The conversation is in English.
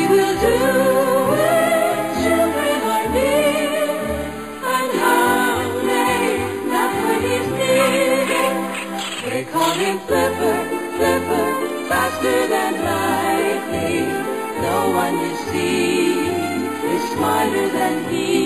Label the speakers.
Speaker 1: will do when children are near, and how they laugh when he's near. They call him Flipper, Flipper, faster than lightning. No one you see is smarter than he.